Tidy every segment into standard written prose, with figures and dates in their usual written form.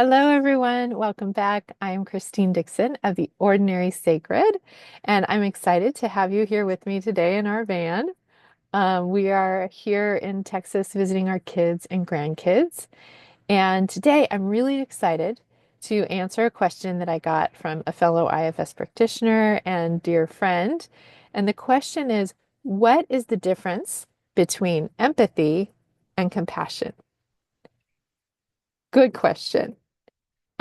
Hello, everyone. Welcome back. I'm Christine Dixon of The Ordinary Sacred, and I'm excited to have you here with me today in our van. We are here in Texas visiting our kids and grandkids, and today I'm really excited to answer a question that I got from a fellow IFS practitioner and dear friend. And the question is, what is the difference between empathy and compassion? Good question.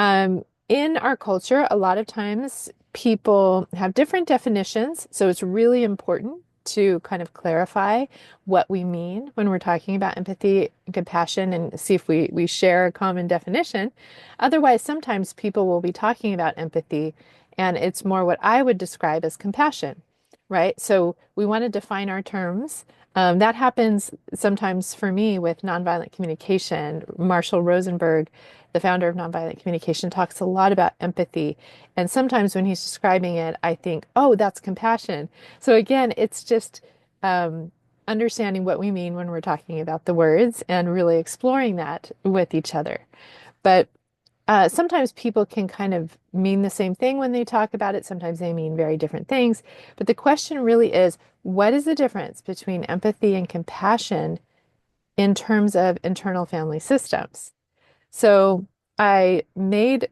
In our culture, a lot of times people have different definitions, so it's really important to kind of clarify what we mean when we're talking about empathy and compassion and see if we share a common definition. Otherwise, sometimes people will be talking about empathy and it's more what I would describe as compassion, right? So we want to define our terms. That happens sometimes for me with nonviolent communication. Marshall Rosenberg, the founder of nonviolent communication, talks a lot about empathy. And sometimes when he's describing it, I think, oh, that's compassion. So again, it's just understanding what we mean when we're talking about the words and really exploring that with each other. But sometimes people can kind of mean the same thing when they talk about it. Sometimes they mean very different things. But the question really is, what is the difference between empathy and compassion in terms of internal family systems? So I made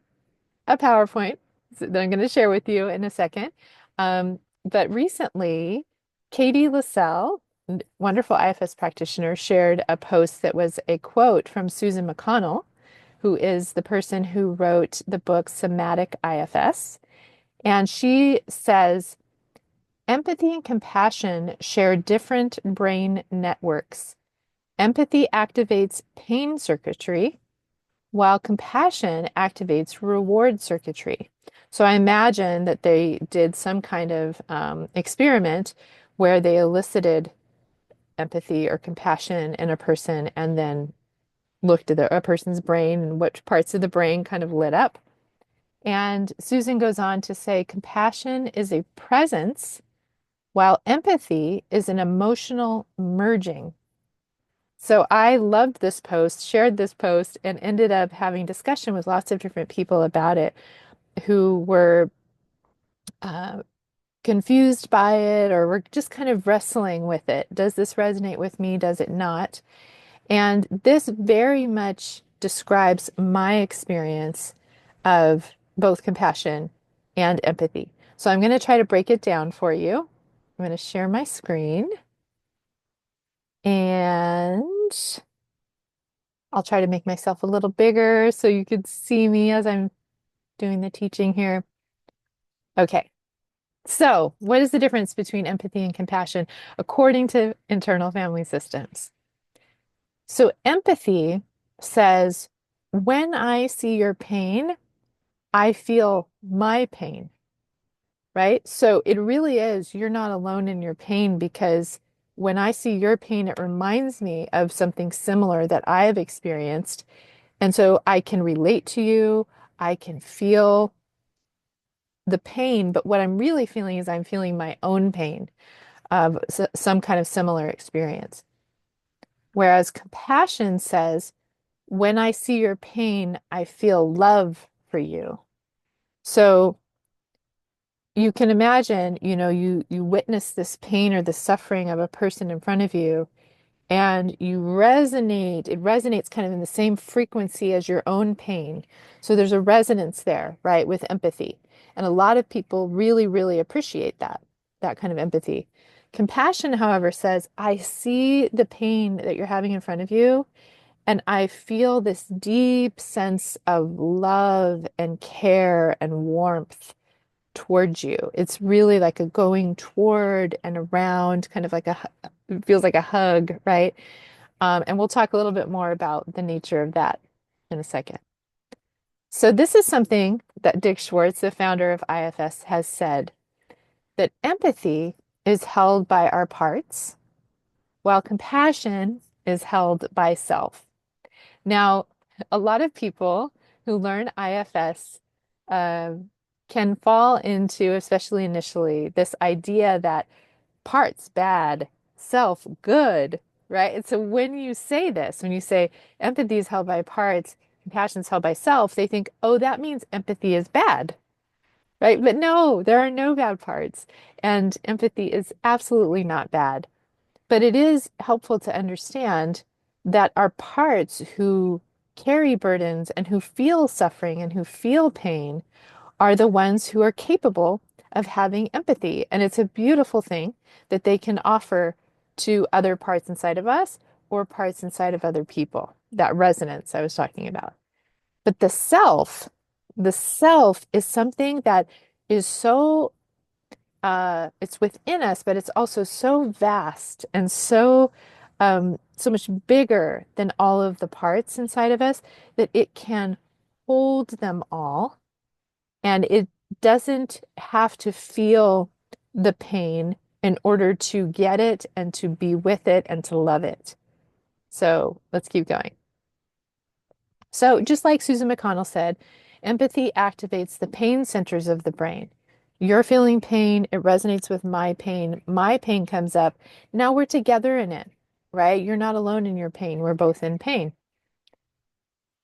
a PowerPoint that I'm going to share with you in a second. But recently, Katie Lascelles, wonderful IFS practitioner, shared a post that was a quote from Susan McConnell, who is the person who wrote the book Somatic IFS. And she says, empathy and compassion share different brain networks. Empathy activates pain circuitry, while compassion activates reward circuitry. So I imagine that they did some kind of experiment where they elicited empathy or compassion in a person and then looked at a person's brain and what parts of the brain kind of lit up. And Susan goes on to say compassion is a presence, while empathy is an emotional merging. So I loved this post, shared this post, and ended up having discussion with lots of different people about it who were uh, confused by it or were just kind of wrestling with it. Does this resonate with me? Does it not? And this very much describes my experience of both compassion and empathy. So I'm going to try to break it down for you. I'm going to share my screen and I'll try to make myself a little bigger so you could see me as I'm doing the teaching here. Okay. So, what is the difference between empathy and compassion according to internal family systems? So, empathy says, when I see your pain, I feel my pain, right? So, it really is, you're not alone in your pain because when I see your pain, it reminds me of something similar that I've experienced. And so I can relate to you, I can feel the pain, but what I'm really feeling is I'm feeling my own pain of some kind of similar experience. Whereas compassion says, when I see your pain, I feel love for you. So you can imagine, you witness this pain or the suffering of a person in front of you, and it resonates kind of in the same frequency as your own pain. So there's a resonance there, right, with empathy. And a lot of people really, really appreciate that kind of empathy. Compassion, however, says, I see the pain that you're having in front of you, and I feel this deep sense of love and care and warmth towards you. It's really like a going toward and around, kind of like it feels like a hug, right? And we'll talk a little bit more about the nature of that in a second. So this is something that Dick Schwartz, the founder of IFS, has said that empathy is held by our parts, while compassion is held by self. Now, a lot of people who learn IFS uh, can fall into, especially initially, this idea that parts bad, self good, right? And so when you say this, when you say empathy is held by parts, compassion is held by self, they think, oh, that means empathy is bad, right? But no, there are no bad parts. And empathy is absolutely not bad. But it is helpful to understand that our parts who carry burdens and who feel suffering and who feel pain are the ones who are capable of having empathy. And it's a beautiful thing that they can offer to other parts inside of us or parts inside of other people. That resonance I was talking about. But the self is something that is so it's within us, but it's also so vast and so much bigger than all of the parts inside of us that it can hold them all, and it doesn't have to feel the pain in order to get it and to be with it and to love it. So let's keep going. So, just like Susan McConnell said, empathy activates the pain centers of the brain. You're feeling pain, it resonates with my pain comes up. Now we're together in it, right? You're not alone in your pain, we're both in pain.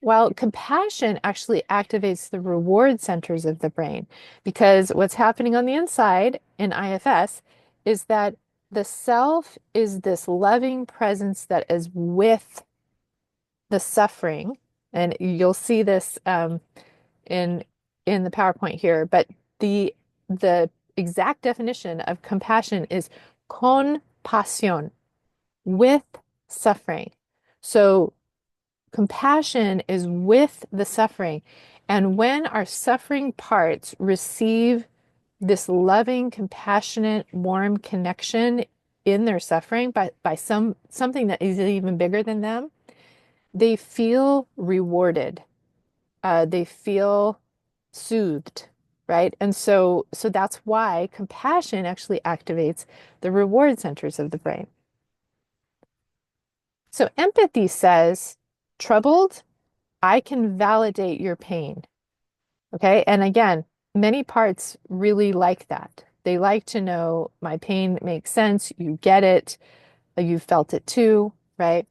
While compassion actually activates the reward centers of the brain, because what's happening on the inside in IFS is that the self is this loving presence that is with the suffering, and you'll see this in the PowerPoint here, but the exact definition of compassion is con with suffering. So compassion is with the suffering. And when our suffering parts receive this loving, compassionate, warm connection in their suffering by something that is even bigger than them, they feel rewarded. They feel soothed, right? And so that's why compassion actually activates the reward centers of the brain. So empathy says, troubled, I can validate your pain. Okay. And again, many parts really like that. They like to know my pain makes sense. You get it. You felt it too, right?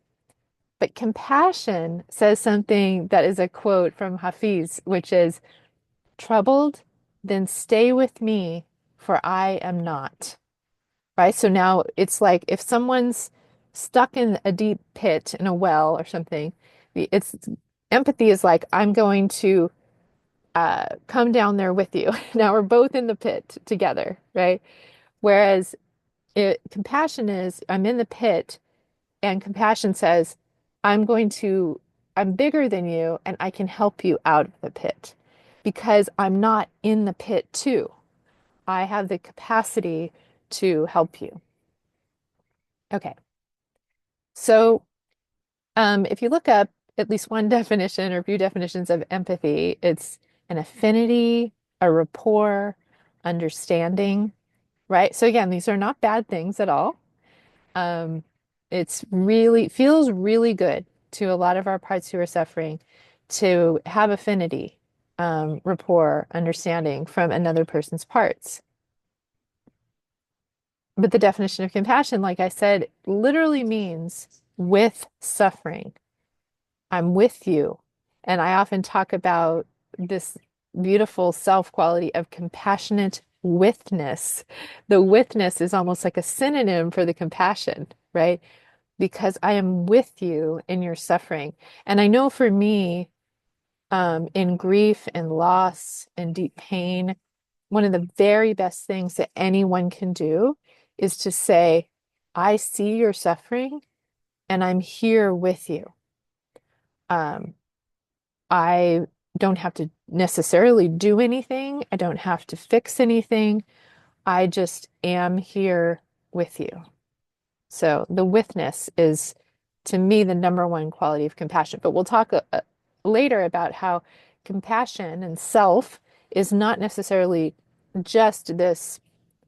But compassion says something that is a quote from Hafiz, which is, troubled, then stay with me, for I am not. Right? So now it's like if someone's stuck in a deep pit in a well or something, it's empathy is like, I'm going to come down there with you. Now we're both in the pit together, right? Whereas compassion is, I'm in the pit, and compassion says, I'm going to, I'm bigger than you, and I can help you out of the pit because I'm not in the pit too. I have the capacity to help you. Okay. So if you look up at least one definition or a few definitions of empathy, it's an affinity, a rapport, understanding, right? So again, these are not bad things at all. Um, it's really feels really good to a lot of our parts who are suffering to have affinity, rapport, understanding from another person's parts. But the definition of compassion, like I said, literally means with suffering. I'm with you. And I often talk about this beautiful self quality of compassionate withness. The withness is almost like a synonym for the compassion, right? Because I am with you in your suffering. And I know for me, in grief and loss and deep pain, one of the very best things that anyone can do is to say, I see your suffering and I'm here with you. Um, I don't have to necessarily do anything. I don't have to fix anything. I just am here with you. So the witness is, to me, the number one quality of compassion. But we'll talk later about how compassion and self is not necessarily just this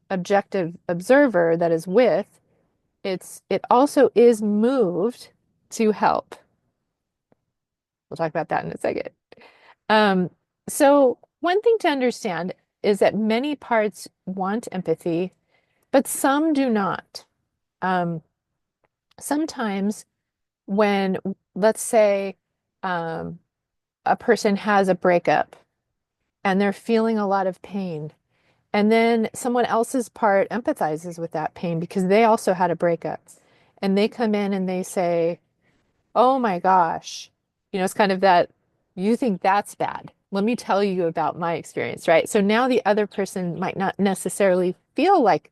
objective observer that is with. It also is moved to help. We'll talk about that in a second. Um, so one thing to understand is that many parts want empathy, but some do not. Um, Sometimes when, let's say, um, a person has a breakup and they're feeling a lot of pain. And then someone else's part empathizes with that pain because they also had a breakup. And they come in and they say, oh my gosh, it's kind of that, you think that's bad. Let me tell you about my experience, right? So now the other person might not necessarily feel like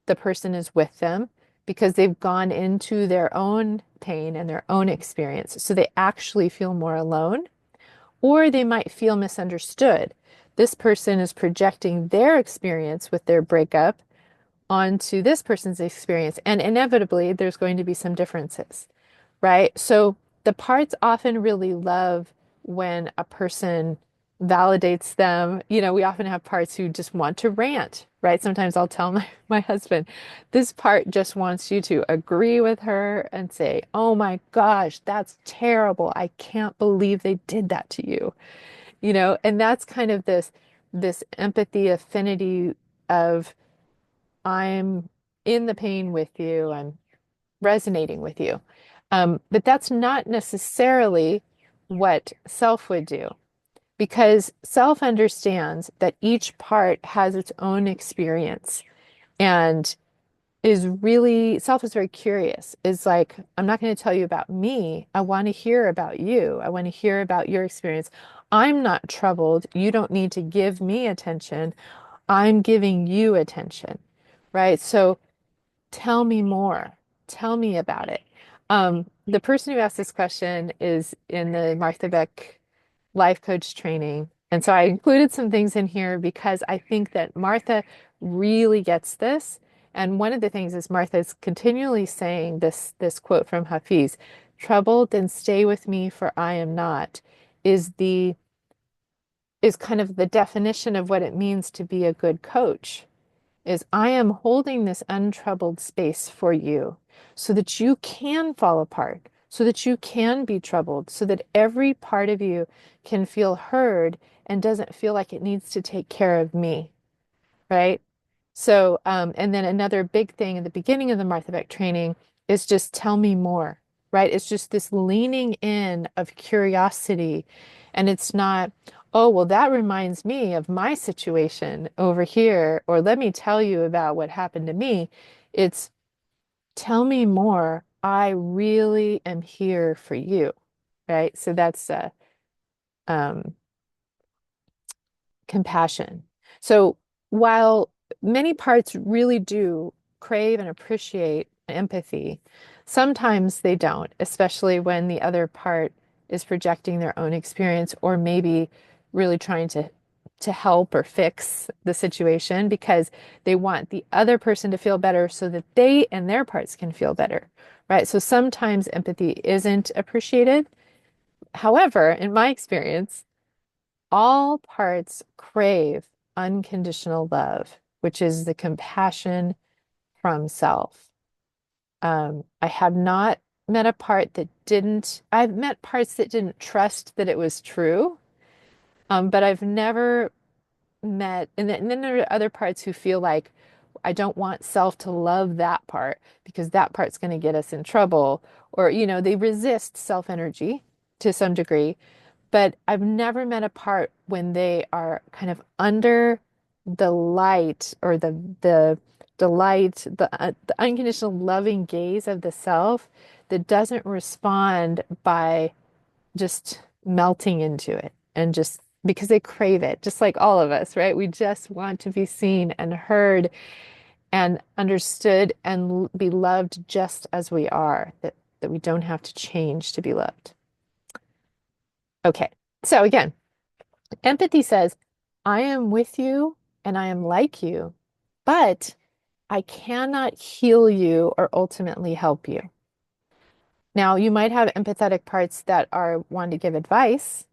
the person is with them because they've gone into their own pain and their own experience. So they actually feel more alone, or they might feel misunderstood. This person is projecting their experience with their breakup onto this person's experience, and inevitably there's going to be some differences, right? So the parts often really love when a person validates them. We often have parts who just want to rant, right? Sometimes I'll tell my husband, this part just wants you to agree with her and say, oh my gosh, that's terrible. I can't believe they did that to you. And that's kind of this empathy affinity of, I'm in the pain with you. I'm resonating with you. But that's not necessarily what self would do, because self understands that each part has its own experience and self is very curious. Is like, I'm not going to tell you about me. I want to hear about you. I want to hear about your experience. I'm not troubled. You don't need to give me attention. I'm giving you attention, right? So tell me more. Tell me about it. The person who asked this question is in the Martha Beck life coach training. And so I included some things in here because I think that Martha really gets this. And one of the things is Martha is continually saying this quote from Hafiz, troubled, then stay with me, for I am not, is the is kind of the definition of what it means to be a good coach. Is I am holding this untroubled space for you so that you can fall apart, so that you can be troubled, so that every part of you can feel heard and doesn't feel like it needs to take care of me, right? So, and then another big thing in the beginning of the Martha Beck training is just tell me more, right? It's just this leaning in of curiosity. And it's not, oh, well, that reminds me of my situation over here, or let me tell you about what happened to me. It's tell me more. I really am here for you, right? So that's um, compassion. So while many parts really do crave and appreciate empathy, sometimes they don't, especially when the other part is projecting their own experience or maybe really trying to help or fix the situation because they want the other person to feel better so that they and their parts can feel better, right? So sometimes empathy isn't appreciated. However, in my experience, all parts crave unconditional love, which is the compassion from self. I have not met a part that didn't, I've met parts that didn't trust that it was true, but I've never met, and then there are other parts who feel like, I don't want self to love that part because that part's going to get us in trouble. Or, they resist self energy to some degree. But I've never met a part when they are kind of under the light or the delight, the unconditional loving gaze of the self that doesn't respond by just melting into it and just because they crave it, just like all of us, right? We just want to be seen and heard and understood and be loved just as we are, that we don't have to change to be loved. Okay, so again, empathy says, I am with you and I am like you, but I cannot heal you or ultimately help you. Now, you might have empathetic parts that are wanting to give advice,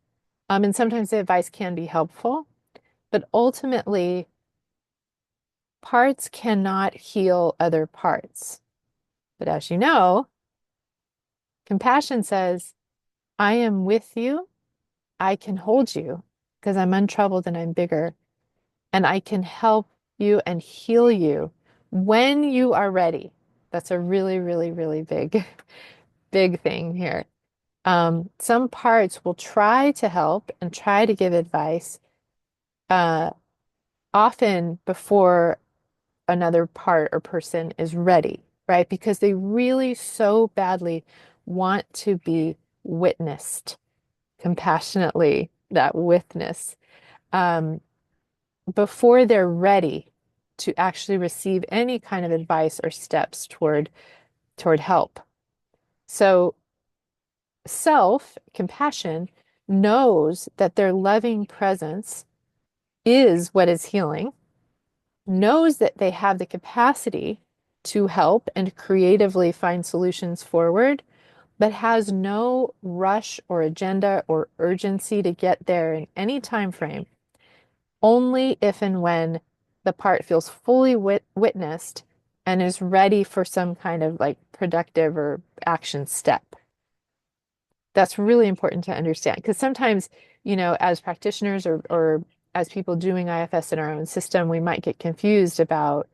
and sometimes the advice can be helpful, but ultimately, parts cannot heal other parts. But as you know, compassion says, I am with you, I can hold you because I'm untroubled and I'm bigger. And I can help you and heal you when you are ready. That's a really, really, really big, big thing here. Some parts will try to help and try to give advice, uh, often before another part or person is ready, right? Because they really so badly want to be witnessed compassionately, that witness, um, before they're ready to actually receive any kind of advice or steps toward help. So self compassion knows that their loving presence is what is healing, knows that they have the capacity to help and creatively find solutions forward, but has no rush or agenda or urgency to get there in any time frame, only if and when the part feels fully witnessed and is ready for some kind of like productive or action step. That's really important to understand because sometimes, as practitioners or as people doing IFS in our own system, we might get confused about,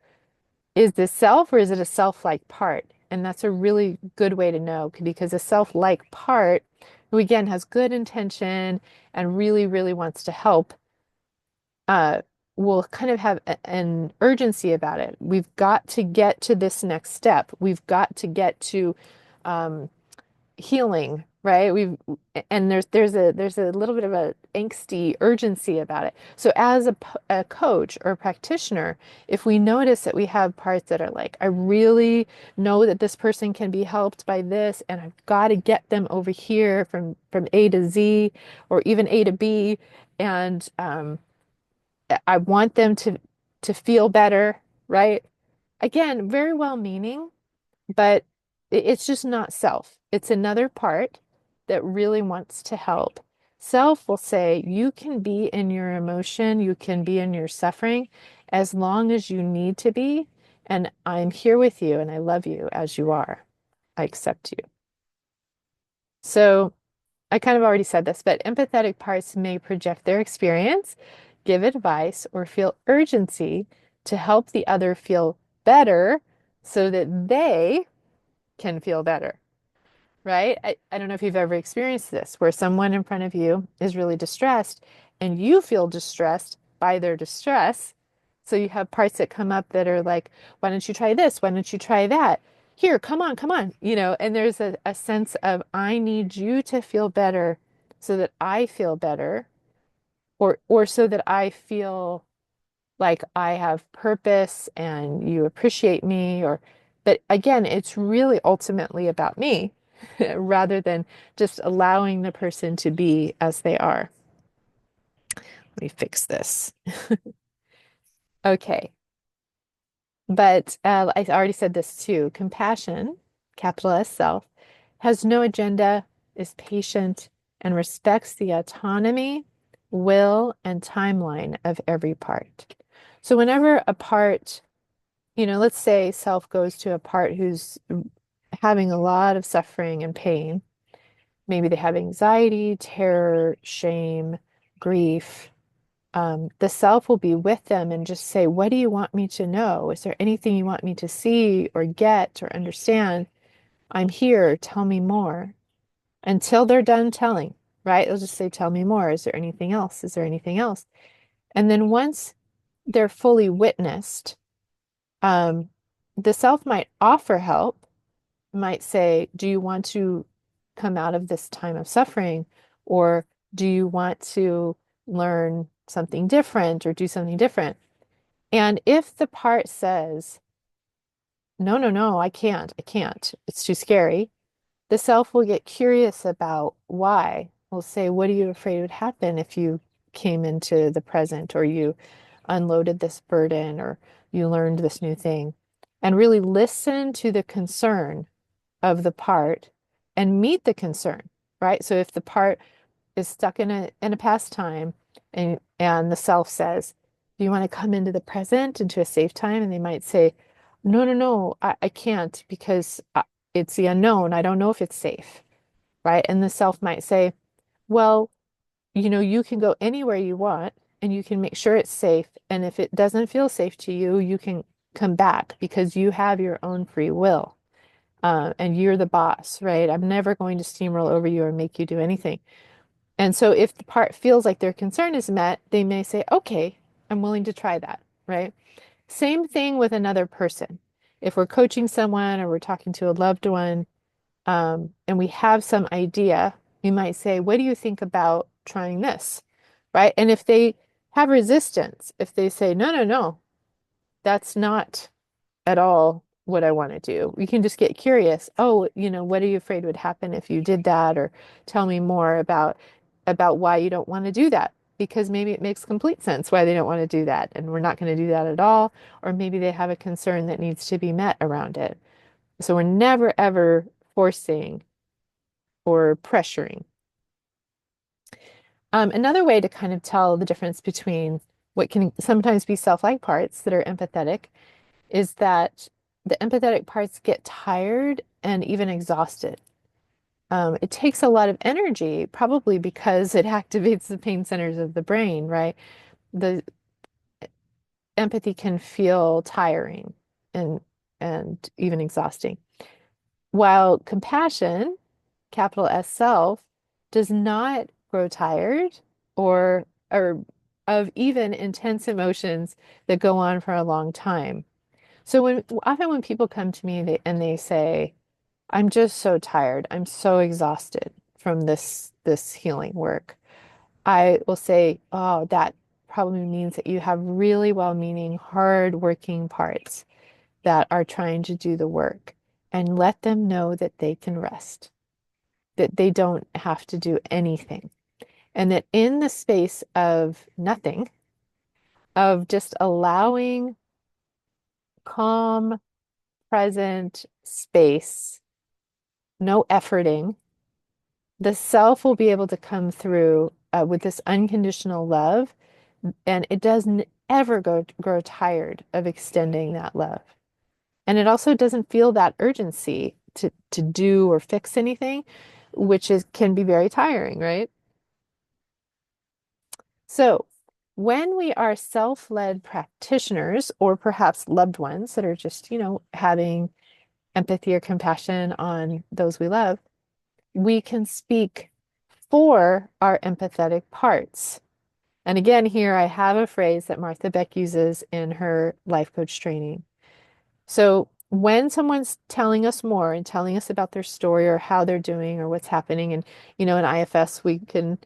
is this self or is it a self-like part? And that's a really good way to know because a self-like part, who again has good intention and really, really wants to help, uh, will kind of have an urgency about it. We've got to get to this next step. We've got to get to um, healing, right? And there's a little bit of a angsty urgency about it. So as a coach or a practitioner, if we notice that we have parts that are like, I really know that this person can be helped by this, and I've got to get them over here from A to Z or even A to B, and I want them to feel better, right? Again, very well meaning, but it's just not self. It's another part that really wants to help. Self will say, you can be in your emotion, you can be in your suffering as long as you need to be. And I'm here with you and I love you as you are. I accept you. So I kind of already said this, but empathetic parts may project their experience, give advice, or feel urgency to help the other feel better so that they can feel better, right? I don't know if you've ever experienced this, where someone in front of you is really distressed and you feel distressed by their distress. So you have parts that come up that are like, why don't you try this? Why don't you try that? Here, come on, and there's a sense of, I need you to feel better so that I feel better, or so that I feel like I have purpose and you appreciate me, but again, it's really ultimately about me rather than just allowing the person to be as they are. Let me fix this. Okay. But I already said this too. Compassion, capital S self, has no agenda, is patient, and respects the autonomy, will, and timeline of every part. So whenever a part, let's say self goes to a part who's having a lot of suffering and pain. Maybe they have anxiety, terror, shame, grief. The self will be with them and just say, what do you want me to know? Is there anything you want me to see or get or understand? I'm here. Tell me more. Until they're done telling, right? They'll just say, tell me more. Is there anything else? Is there anything else? And then once they're fully witnessed, um, the self might offer help, might say, do you want to come out of this time of suffering? Or do you want to learn something different or do something different? And if the part says, no, no, no, I can't, it's too scary, the self will get curious about why. Will say, what are you afraid would happen if you came into the present or you unloaded this burden or you learned this new thing? And really listen to the concern of the part and meet the concern, right? So if the part is stuck in a past time and the self says, do you want to come into the present, into a safe time? And they might say, no, no, no, I can't because it's the unknown. I don't know if it's safe, right? And the self might say, well, you can go anywhere you want and you can make sure it's safe. And if it doesn't feel safe to you, you can come back because you have your own free will. and you're the boss, right? I'm never going to steamroll over you or make you do anything. And so if the part feels like their concern is met, they may say, okay, I'm willing to try that, right? Same thing with another person. If we're coaching someone or we're talking to a loved one, and we have some idea, we might say, what do you think about trying this? Right? And if they have resistance, if they say, no, no, no, that's not at all what I want to do. We can just get curious. Oh, what are you afraid would happen if you did that? Or tell me more about why you don't want to do that. Because maybe it makes complete sense why they don't want to do that, and we're not going to do that at all. Or maybe they have a concern that needs to be met around it. So we're never ever forcing or pressuring. Another way to kind of tell the difference between what can sometimes be self-like parts that are empathetic is that the empathetic parts get tired and even exhausted. It takes a lot of energy, probably because it activates the pain centers of the brain, right? The empathy can feel tiring and and even exhausting. While compassion, capital S self, does not grow tired or of even intense emotions that go on for a long time. So often when people come to me and they say, I'm just so tired, I'm so exhausted from this healing work, I will say, oh, that probably means that you have really well-meaning, hard-working parts that are trying to do the work, and let them know that they can rest, that they don't have to do anything. And that in the space of nothing, of just allowing calm, present space, no efforting, the self will be able to come through with this unconditional love. And it doesn't ever grow tired of extending that love. And it also doesn't feel that urgency to do or fix anything, which can be very tiring, right? So, when we are self-led practitioners, or perhaps loved ones that are just, having empathy or compassion on those we love, we can speak for our empathetic parts. And again, here I have a phrase that Martha Beck uses in her life coach training. So when someone's telling us more and telling us about their story or how they're doing or what's happening, and in IFS we can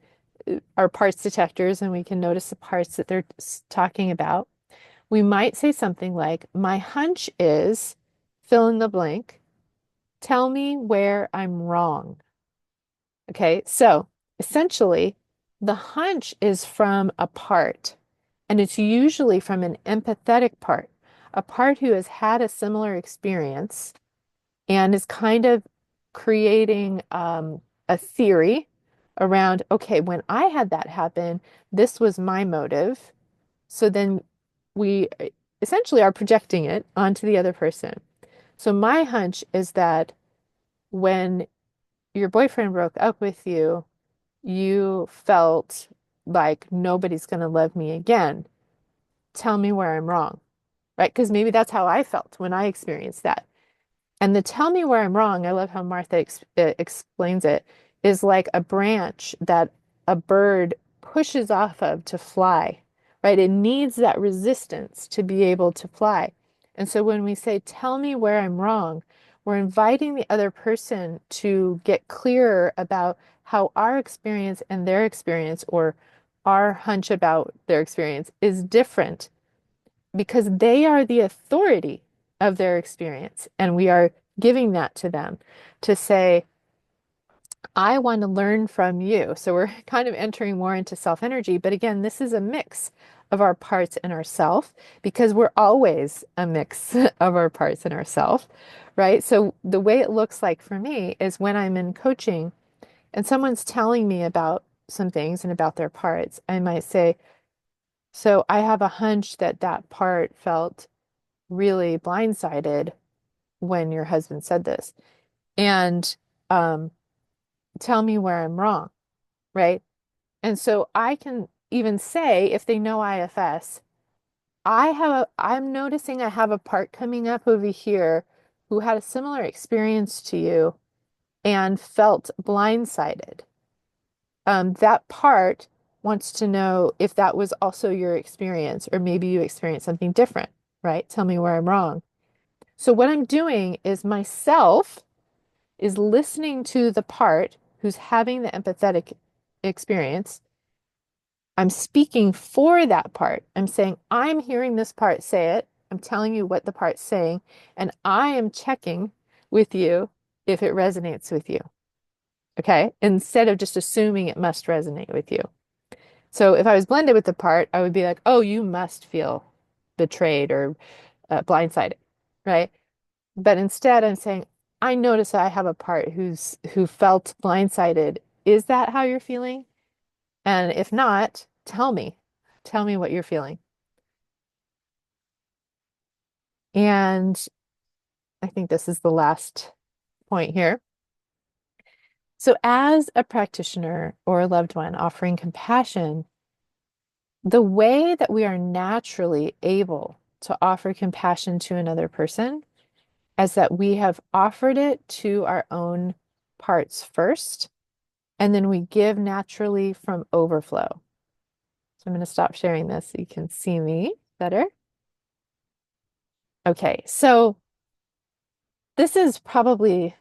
are parts detectors and we can notice the parts that they're talking about. We might say something like, my hunch is fill in the blank. Tell me where I'm wrong. Okay, so essentially, the hunch is from a part, and it's usually from an empathetic part, a part who has had a similar experience and is kind of creating a theory around, okay, when I had that happen, this was my motive. So then we essentially are projecting it onto the other person. So my hunch is that when your boyfriend broke up with you, you felt like nobody's going to love me again. Tell me where I'm wrong, right? Because maybe that's how I felt when I experienced that. And the tell me where I'm wrong, I love how Martha explains it, is like a branch that a bird pushes off of to fly, right? It needs that resistance to be able to fly. And so when we say, tell me where I'm wrong, we're inviting the other person to get clearer about how our experience and their experience, or our hunch about their experience, is different, because they are the authority of their experience. And we are giving that to them to say, I want to learn from you. So we're kind of entering more into self energy. But again, this is a mix of our parts and ourself, because we're always a mix of our parts and ourself, right? So the way it looks like for me is when I'm in coaching and someone's telling me about some things and about their parts, I might say, so I have a hunch that that part felt really blindsided when your husband said this. And um, tell me where I'm wrong, right? And so I can even say, if they know IFS, I'm noticing I have a part coming up over here who had a similar experience to you and felt blindsided. That part wants to know if that was also your experience, or maybe you experienced something different, right? Tell me where I'm wrong. So, what I'm doing is myself is listening to the part who's having the empathetic experience. I'm speaking for that part. I'm saying, I'm hearing this part say it. I'm telling you what the part's saying, and I am checking with you if it resonates with you. Okay. Instead of just assuming it must resonate with you. So if I was blended with the part, I would be like, oh, you must feel betrayed or blindsided. Right. But instead, I'm saying, I notice I have a part who felt blindsided. Is that how you're feeling? And if not, tell me. Tell me what you're feeling. And I think this is the last point here. So, as a practitioner or a loved one offering compassion, the way that we are naturally able to offer compassion to another person is that we have offered it to our own parts first, and then we give naturally from overflow. So, I'm going to stop sharing this so you can see me better. Okay, so this is probably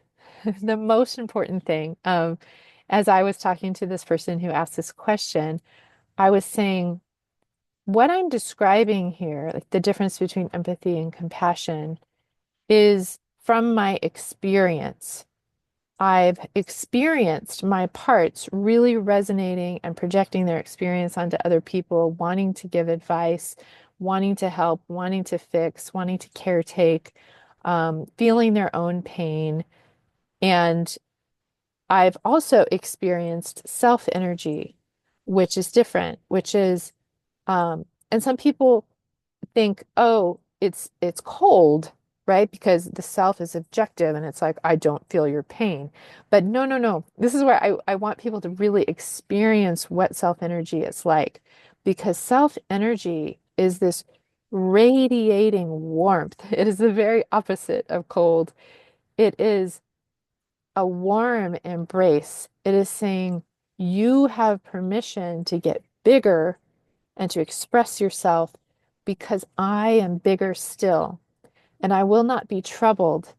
the most important thing. As I was talking to this person who asked this question, I was saying, what I'm describing here, like the difference between empathy and compassion, is from my experience. I've experienced my parts really resonating and projecting their experience onto other people, wanting to give advice, wanting to help, wanting to fix, wanting to caretake, feeling their own pain. And I've also experienced self energy, which is different, which is, and some people think, oh, it's cold, right? Because the self is objective and it's like, I don't feel your pain. But no, no, no. This is where I want people to really experience what self energy is like, because self energy is this radiating warmth. It is the very opposite of cold. It is a warm embrace. It is saying you have permission to get bigger and to express yourself because I am bigger still and I will not be troubled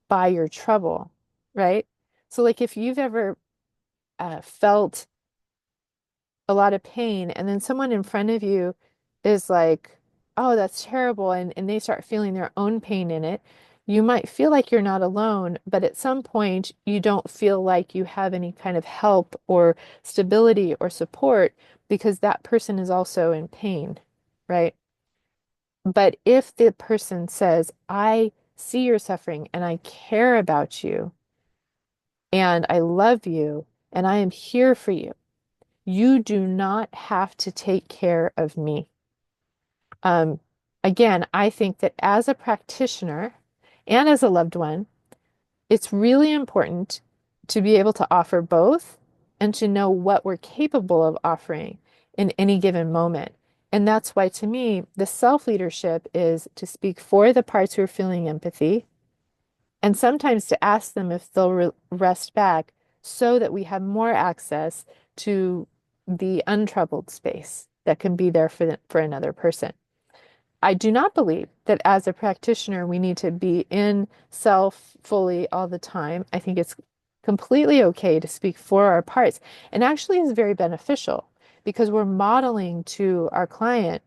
by your trouble, right? So, like, if you've ever felt a lot of pain and then someone in front of you is like, oh, that's terrible, and they start feeling their own pain in it, you might feel like you're not alone, but at some point you don't feel like you have any kind of help or stability or support because that person is also in pain, right? But if the person says, I see your suffering and I care about you and I love you and I am here for you, you do not have to take care of me. Um, Again, I think that as a practitioner and as a loved one, it's really important to be able to offer both and to know what we're capable of offering in any given moment. And that's why, to me, the self leadership is to speak for the parts who are feeling empathy and sometimes to ask them if they'll rest back so that we have more access to the untroubled space that can be there for another person. I do not believe that as a practitioner, we need to be in self fully all the time. I think it's completely okay to speak for our parts and actually is very beneficial because we're modeling to our client.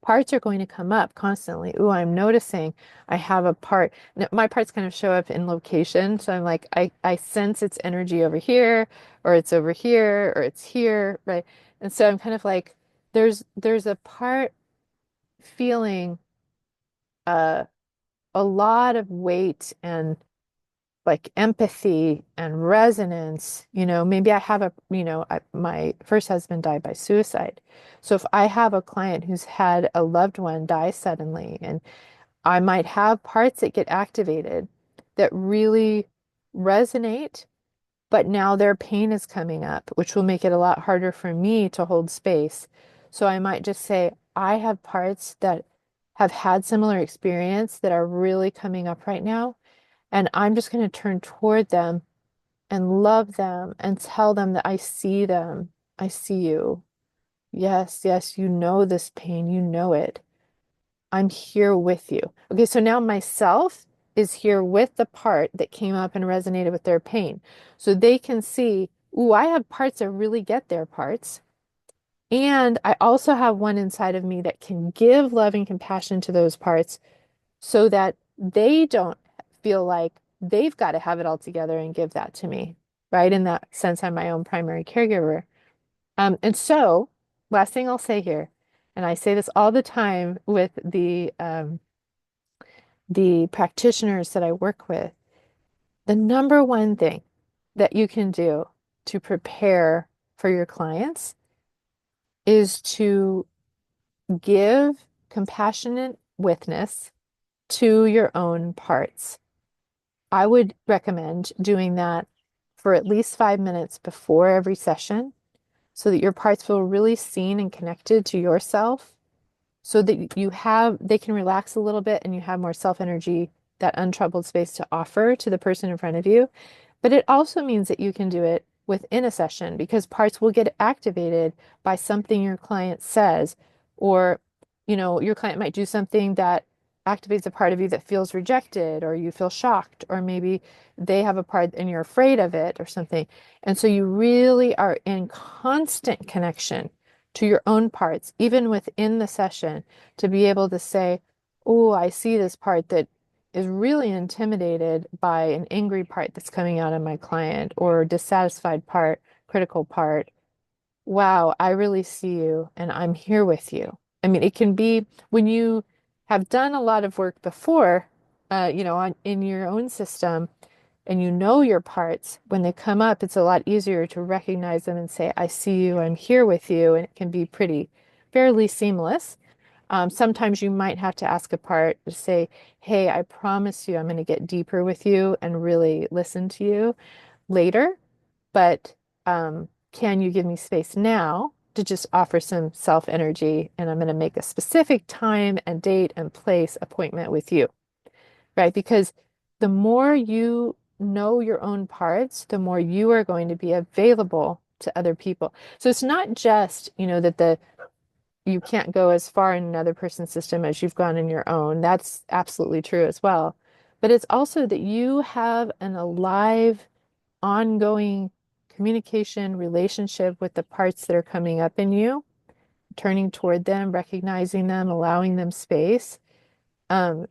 Parts are going to come up constantly. Ooh, I'm noticing I have a part. My parts kind of show up in location. So I'm like, I sense its energy over here, or it's over here, or it's here, right? And so I'm kind of like, there's a part feeling uh, a lot of weight and like empathy and resonance. Maybe I have my first husband died by suicide. So if I have a client who's had a loved one die suddenly, and I might have parts that get activated that really resonate, but now their pain is coming up, which will make it a lot harder for me to hold space. So I might just say, I have parts that have had similar experience that are really coming up right now. And I'm just going to turn toward them and love them and tell them that I see them. I see you. Yes, yes, you know this pain. You know it. I'm here with you. Okay, so now myself is here with the part that came up and resonated with their pain. So they can see, ooh, I have parts that really get their parts. And I also have one inside of me that can give love and compassion to those parts so that they don't feel like they've got to have it all together and give that to me, right? In that sense, I'm my own primary caregiver. And so, last thing I'll say here, and I say this all the time with the practitioners that I work with, the number one thing that you can do to prepare for your clients is to give compassionate witness to your own parts. I would recommend doing that for at least 5 minutes before every session so that your parts feel really seen and connected to yourself so that they can relax a little bit and you have more self energy, that untroubled space to offer to the person in front of you. But it also means that you can do it within a session because parts will get activated by something your client says, or, your client might do something that activates a part of you that feels rejected, or you feel shocked, or maybe they have a part and you're afraid of it or something. And so you really are in constant connection to your own parts, even within the session, to be able to say, oh, I see this part that is really intimidated by an angry part that's coming out of my client or dissatisfied part, critical part. Wow, I really see you and I'm here with you. I mean, it can be when you have done a lot of work before, in your own system and you know your parts, when they come up, it's a lot easier to recognize them and say, I see you, I'm here with you. And it can be fairly seamless. Sometimes you might have to ask a part to say, hey, I promise you I'm going to get deeper with you and really listen to you later. But can you give me space now to just offer some self energy? And I'm going to make a specific time and date and place appointment with you, right? Because the more you know your own parts, the more you are going to be available to other people. So it's not just, that you can't go as far in another person's system as you've gone in your own. That's absolutely true as well. But it's also that you have an alive, ongoing communication relationship with the parts that are coming up in you, turning toward them, recognizing them, allowing them space. Um,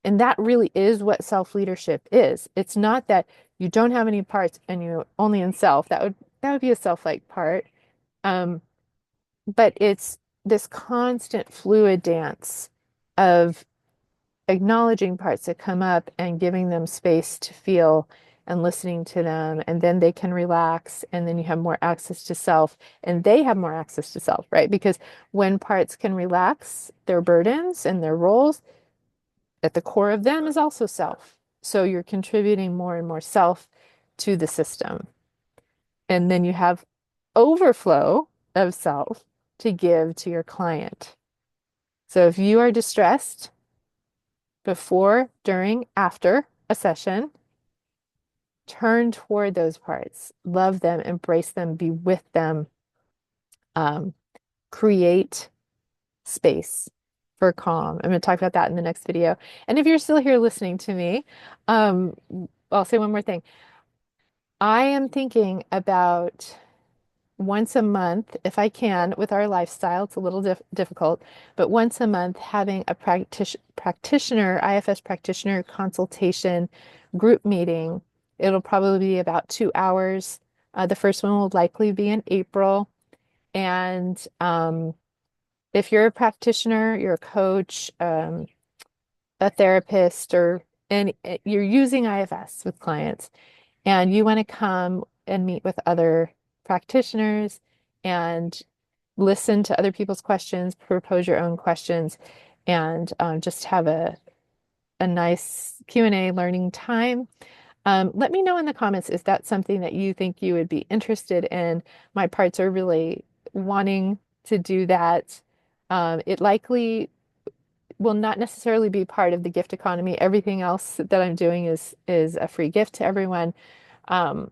and that really is what self-leadership is. It's not that you don't have any parts and you're only in self. That would be a self-like part. Um, but it's this constant fluid dance of acknowledging parts that come up and giving them space to feel and listening to them. And then they can relax. And then you have more access to self and they have more access to self, right? Because when parts can relax their burdens and their roles, at the core of them is also self. So you're contributing more and more self to the system. And then you have overflow of self to give to your client. So if you are distressed before, during, after a session, turn toward those parts, love them, embrace them, be with them, um, create space for calm. I'm going to talk about that in the next video. And if you're still here listening to me, um, I'll say one more thing. I am thinking about once a month, if I can, with our lifestyle, it's a little difficult, but once a month having a practitioner, IFS practitioner consultation group meeting. It'll probably be about 2 hours. The first one will likely be in April. And if you're a practitioner, you're a coach, a therapist, or and you're using IFS with clients, and you want to come and meet with other practitioners and listen to other people's questions, propose your own questions, and just have a nice Q&A learning time. Let me know in the comments, is that something that you think you would be interested in? My parts are really wanting to do that. It likely will not necessarily be part of the gift economy. Everything else that I'm doing is a free gift to everyone. Um,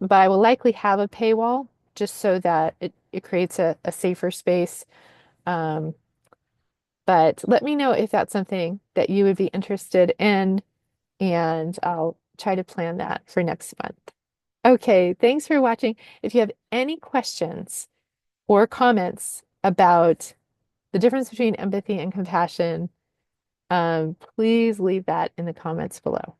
but I will likely have a paywall just so that it creates a safer space. Um, but let me know if that's something that you would be interested in, and I'll try to plan that for next month. Okay, thanks for watching. If you have any questions or comments about the difference between empathy and compassion, please leave that in the comments below.